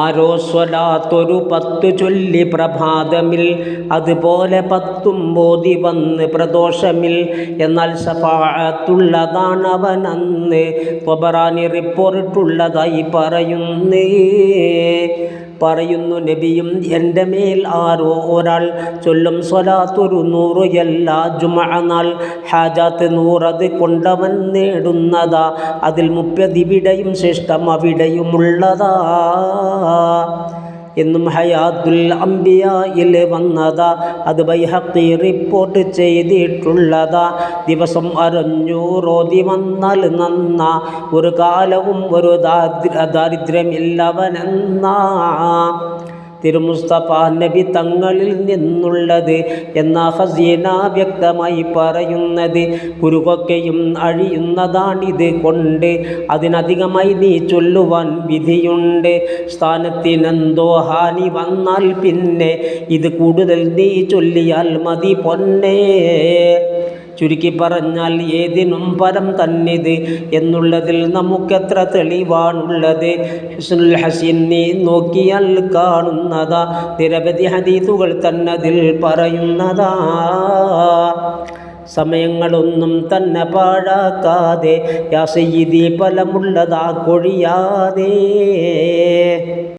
ആരോ സ്വലാത്തൊരു 10 ചൊല്ലി പ്രഭാതമിൽ, അതുപോലെ 10 ഓതി വന്ന് പ്രദോഷമിൽ. എന്നാൽ ശഫാഅത്തുള്ളതാണവനന്ന്. ത്വബറാനി റിപ്പോർട്ടുള്ളതായി പറയുന്നു നബിയും, എൻ്റെ മേൽ ആരോ ഒരാൾ ചൊല്ലും സ്വലാത്തൊരു 100 എല്ലാ ജുമുഅ നാൾ, ഹാജാത്ത് 100 അത് കൊണ്ടവൻ നേടുന്നതാ. അതിൽ 30 ഇവിടെയും ശ്രേഷ്ഠം അവിടെയുമുള്ളതാ എന്നും ഹയാത്തുൽ അംബിയായിൽ വന്നതാ. അത് ബൈഹഖി റിപ്പോർട്ട് ചെയ്തിട്ടുള്ളതാ. ദിവസം 600 ഓതി വന്നാൽ നന്നാ, ഒരു കാലവും ഒരു ദാരിദ്ര്യമില്ലവനെന്നാ. തിരുമുസ്തഫ നബി തങ്ങളിൽ നിന്നുള്ളത് എന്ന ഖസീന വ്യക്തമായി പറയുന്നത്. കുരുകൊക്കെയും അഴിയുന്നതാണിത് കൊണ്ട്, അതിനധികമായി നീ ചൊല്ലുവാൻ വിധിയുണ്ട്. സ്ഥാനത്തിനെന്തോ ഹാനി വന്നാൽ പിന്നെ ഇത് കൂടുതൽ നീ ചൊല്ലിയാൽ മതി പൊന്നേ. ചുരുക്കി പറഞ്ഞാൽ ഏതിനും പരം തന്നിത് എന്നുള്ളതിൽ നമുക്കെത്ര തെളിവാണുള്ളത്. ഹിസ്നുൽ ഹസീൻ നീ നോക്കിയാൽ കാണുന്നതാ. നിരവധി ഹദീസുകൾ തന്നതിൽ പറയുന്നതാ. സമയങ്ങളൊന്നും തന്നെ പാഴാക്കാതെ യാ സയ്യിദി ഫലമുള്ളതാ കൊഴിയാതെ.